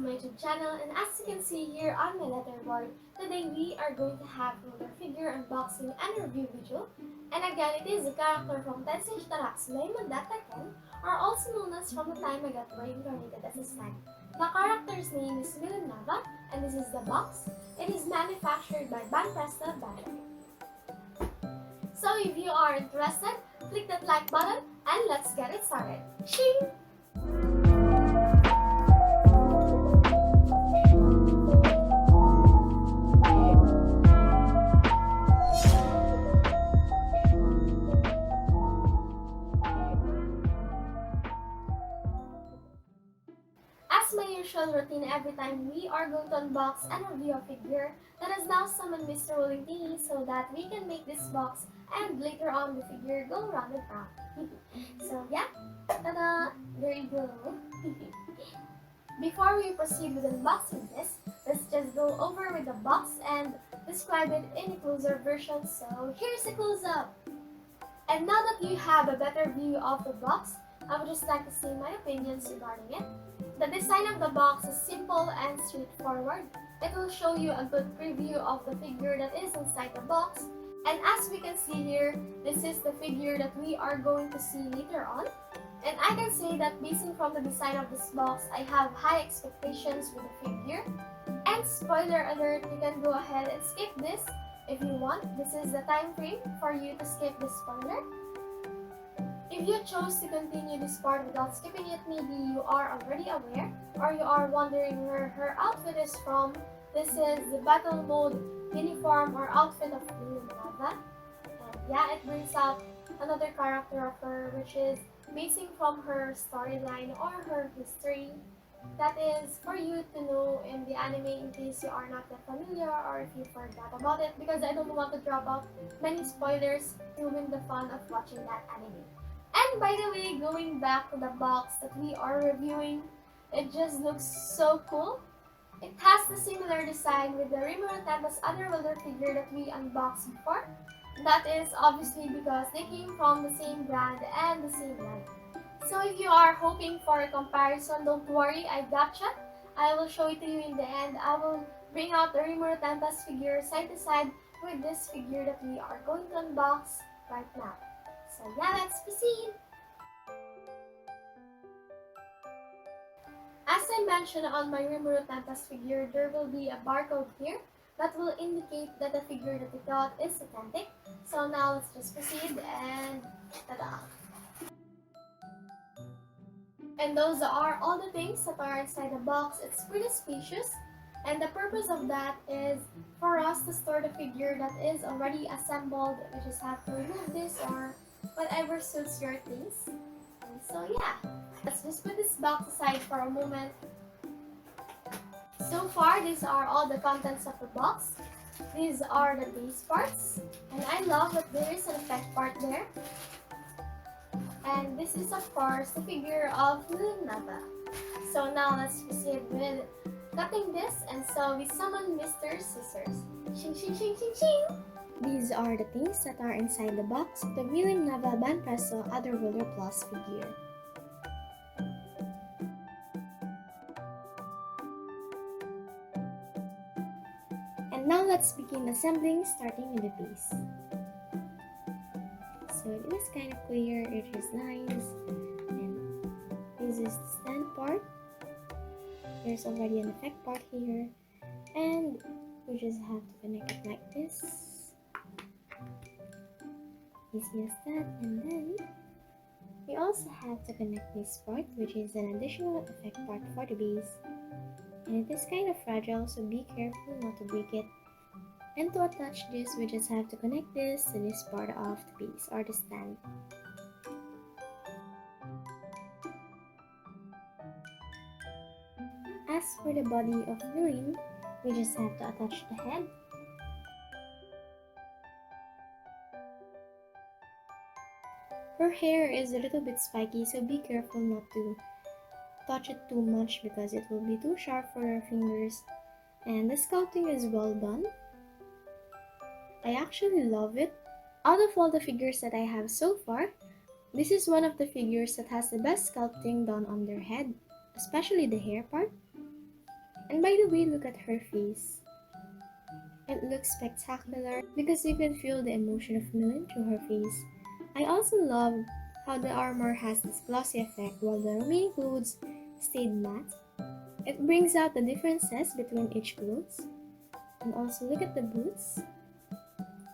to my YouTube channel, and as you can see here on my letterboard, today we are going to have another figure unboxing and review video. And again, it is a character from Tensei Shitara, Datta, or also known as From the Time I Got Reincarnated as a Slime. The character's name is Milim Nava, and this is the box. It is manufactured by Banpresto. So if you are interested, click that like button and let's get it started. Shing! As my usual routine, every time we are going to unbox and review a figure that has now summoned Mr. Rolling Thingy so that we can make this box and later on the figure go round and round. So yeah, ta-da! There you go. Before we proceed with unboxing this, let's just go over with the box and describe it in a closer version. So here's a close-up. And now that you have a better view of the box, I would just like to say my opinions regarding it. The design of the box is simple and straightforward. It will show you a good preview of the figure that is inside the box. And as we can see here, this is the figure that we are going to see later on. And I can say that basing from the design of this box, I have high expectations with the figure. And spoiler alert, you can go ahead and skip this if you want. This is the time frame for you to skip this spoiler. If you chose to continue this part without skipping it, maybe you are already aware or you are wondering where her outfit is from. This is the battle mode uniform or outfit of Milim Nava. And yeah, it brings out another character of her, which is basing from her storyline or her history. That is for you to know in the anime in case you are not that familiar or if you forgot about it, because I don't want to drop out many spoilers to ruin the fun of watching that anime. And by the way, going back to the box that we are reviewing, it just looks so cool. It has the similar design with the Reincarnated Otherworlder figure that we unboxed before. That is obviously because they came from the same brand and the same line. So if you are hoping for a comparison, don't worry, I gotcha. I will show it to you in the end. I will bring out the Reincarnated figure side to side with this figure that we are going to unbox right now. So yeah, let's proceed! As I mentioned on my Reincarnated figure, there will be a barcode here that will indicate that the figure that we got is authentic. So now let's just proceed and ta-da! And those are all the things that are inside the box. It's pretty spacious, and the purpose of that is for us to store the figure that is already assembled. We just have to remove this or whatever suits your taste. And so yeah, let's just put this box aside for a moment. So far, these are all the contents of the box. These are the base parts, and I love that there is an effect part there. And this is of course the figure of Milim Nava. So now let's proceed with cutting this, and so we summon Mr. Scissors. Shing shing shing shing shing! These are the things that are inside the box of the Milim Nava Banpresto Otherworlder Plus figure. And now let's begin assembling, starting with the base. So it is kind of clear, it is nice, and this is the stand part. There's already an effect part here, and we just have to connect it like this. Easy as that, and then we also have to connect this part, which is an additional effect part for the base. And it is kind of fragile, so be careful not to break it. And to attach this, we just have to connect this to this part of the base or the stand. As for the body of Milim, we just have to attach the head. Her hair is a little bit spiky, so be careful not to touch it too much because it will be too sharp for your fingers. And the sculpting is well done. I actually love it. Out of all the figures that I have so far, this is one of the figures that has the best sculpting done on their head, especially the hair part. And by the way, look at her face. It looks spectacular because you can feel the emotion of Milim through her face. I also love how the armor has this glossy effect while the remaining clothes stayed matte. It brings out the differences between each clothes. And also look at the boots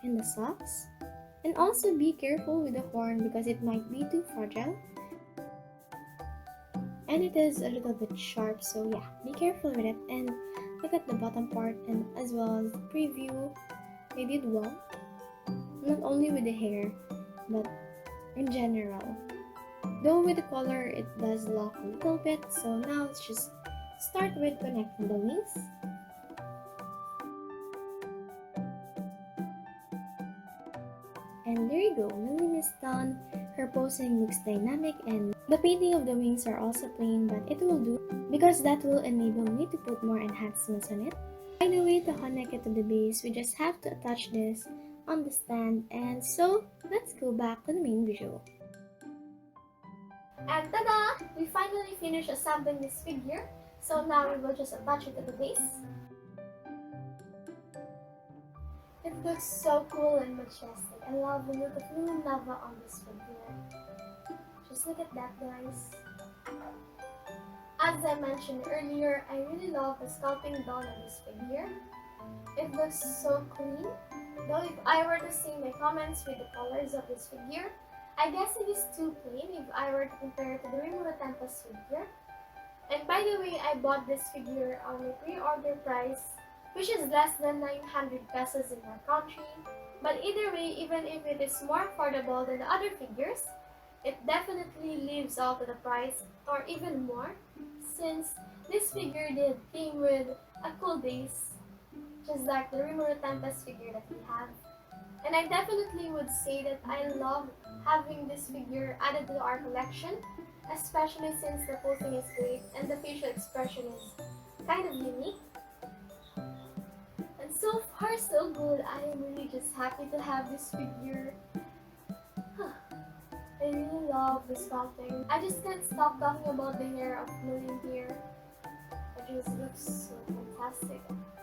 and the socks. And also be careful with the horn because it might be too fragile. And it is a little bit sharp, so yeah, be careful with it. And look at the bottom part and as well as the preview. They did well. Not only with the hair, but in general. Though with the color, it does lock a little bit. So now let's just start with connecting the wings. And there you go, Milim is done. Her posing looks dynamic and the painting of the wings are also plain, but it will do because that will enable me to put more enhancements on it. By the way, to connect it to the base, we just have to attach this on the stand, and so let's go back to the main visual. And tada! We finally finished assembling this figure, so now we will just attach it to the base. It looks so cool and majestic. I love the look of Milim Nava on this figure. Just look at that, guys. As I mentioned earlier, I really love the sculpting done on this figure. It looks so clean. Though if I were to see my comments with the colors of this figure, I guess it is too plain if I were to compare it to the ʟɪᴠɪᴛ figure. And by the way, I bought this figure on a pre-order price, which is less than 900 pesos in our country. But either way, even if it is more affordable than the other figures, it definitely lives up to the price or even more, since this figure did came with a cool base, just like the ʟɪᴠɪᴛ figure that we have. And I definitely would say that I love having this figure added to our collection, especially since the posing is great and the facial expression is kind of unique. And so far so good. I am really just happy to have this figure. I really love the sculpting. I just can't stop talking about the hair of Milim here. It just looks so fantastic.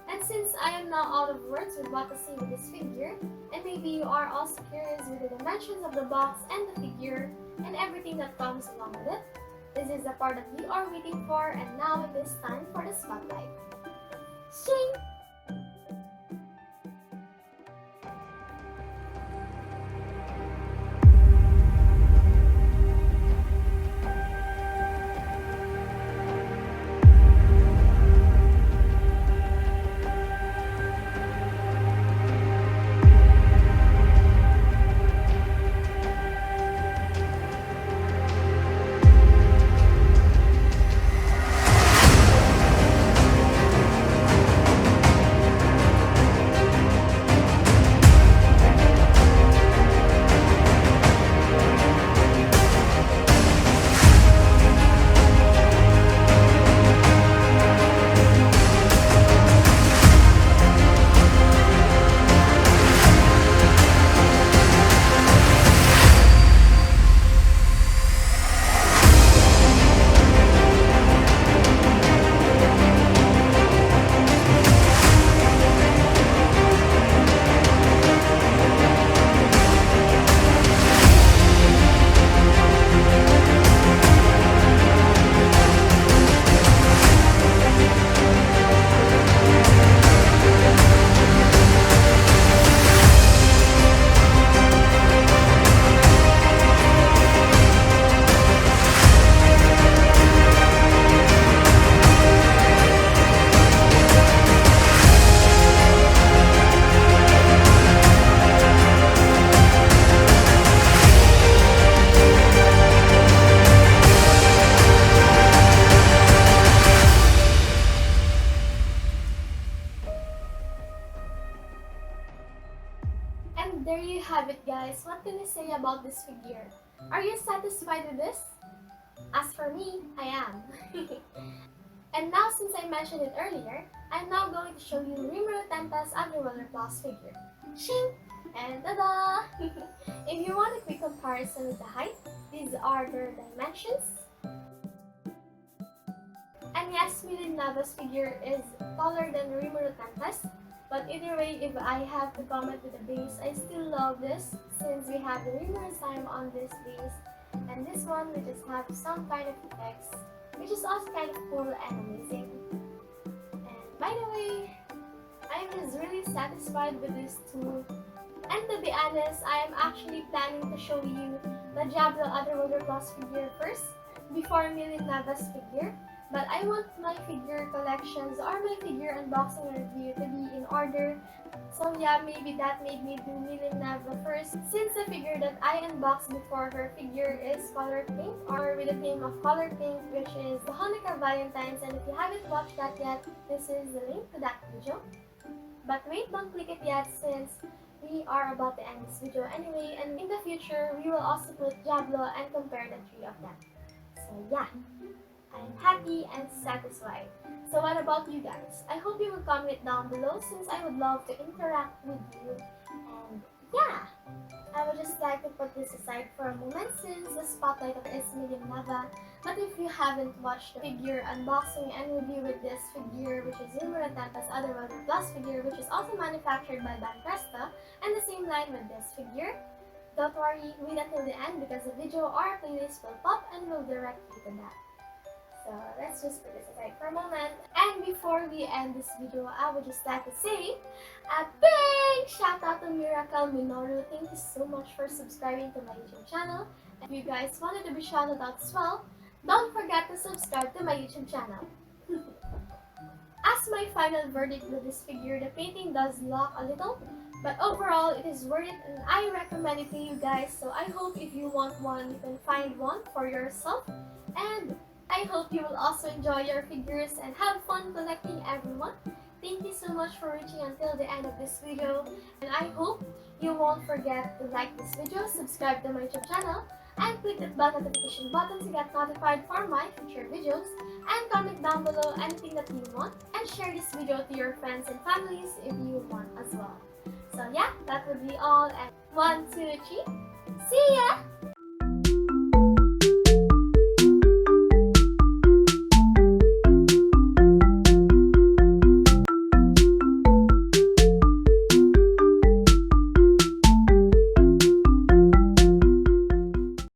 And since I am now out of words with what to say with this figure, and maybe you are also curious with the dimensions of the box and the figure and everything that comes along with it, this is the part that you are waiting for, and now it is time for the spotlight. Shing! And there you have it, guys. What can I say about this figure? Are you satisfied with this? As for me, I am. And now, since I mentioned it earlier, I'm now going to show you ʟɪᴠɪᴛ's Otherworlder Plus figure. Shing! And tada! If you want a quick comparison with the height, these are their dimensions. And And yes, Milim Nava's figure is taller than Reincarnated, but either way, if I have to comment with the base, I still love this since we have the Rimmer's time on this base, and this one we just have some kind of effects, which is also kind of cool and amazing. And by the way, I'm just really satisfied with this tool. And to be honest, I am actually planning to show you the Diablo Otherworlder Plus figure first, before Milim Nava's figure. But I want my figure collections or my figure unboxing review to be in order. So yeah, maybe that made me do Milim Nava first, since the figure that I unboxed before her figure is color pink, or with the theme of color pink, which is the Hanukkah Valentine's. And if you haven't watched that yet, this is the link to that video. But wait, don't click it yet since we are about to end this video anyway, and in the future we will also put Diablo and compare the three of them. So yeah, I'm happy and satisfied. So what about you guys? I hope you will comment down below since I would love to interact with you. And yeah, I would just like to put this aside for a moment since the spotlight of is Milim Nava. But if you haven't watched the figure unboxing and review with this figure, which is Reincarnated's Otherworlder Plus figure, which is also manufactured by Banpresto, and the same line with this figure, don't worry, wait until the end because the video or playlist will pop and will direct you to that. So let's just put this aside for a moment. And before we end this video, I would just like to say a big shout out to Miracle Minoru. Thank you so much for subscribing to my YouTube channel. If you guys wanted to be shouted out as well, don't forget to subscribe to my YouTube channel. As my final verdict with this figure, the painting does lock a little, but overall it is worth it and I recommend it to you guys. So I hope if you want one, you can find one for yourself. And I hope you will also enjoy your figures and have fun collecting everyone. Thank you so much for reaching until the end of this video, and I hope you won't forget to like this video, subscribe to my YouTube channel, and click that bell notification button to get notified for my future videos, and comment down below anything that you want, and share this video to your friends and families if you want as well. So yeah, that would be all, and 1, 2, 3, see ya!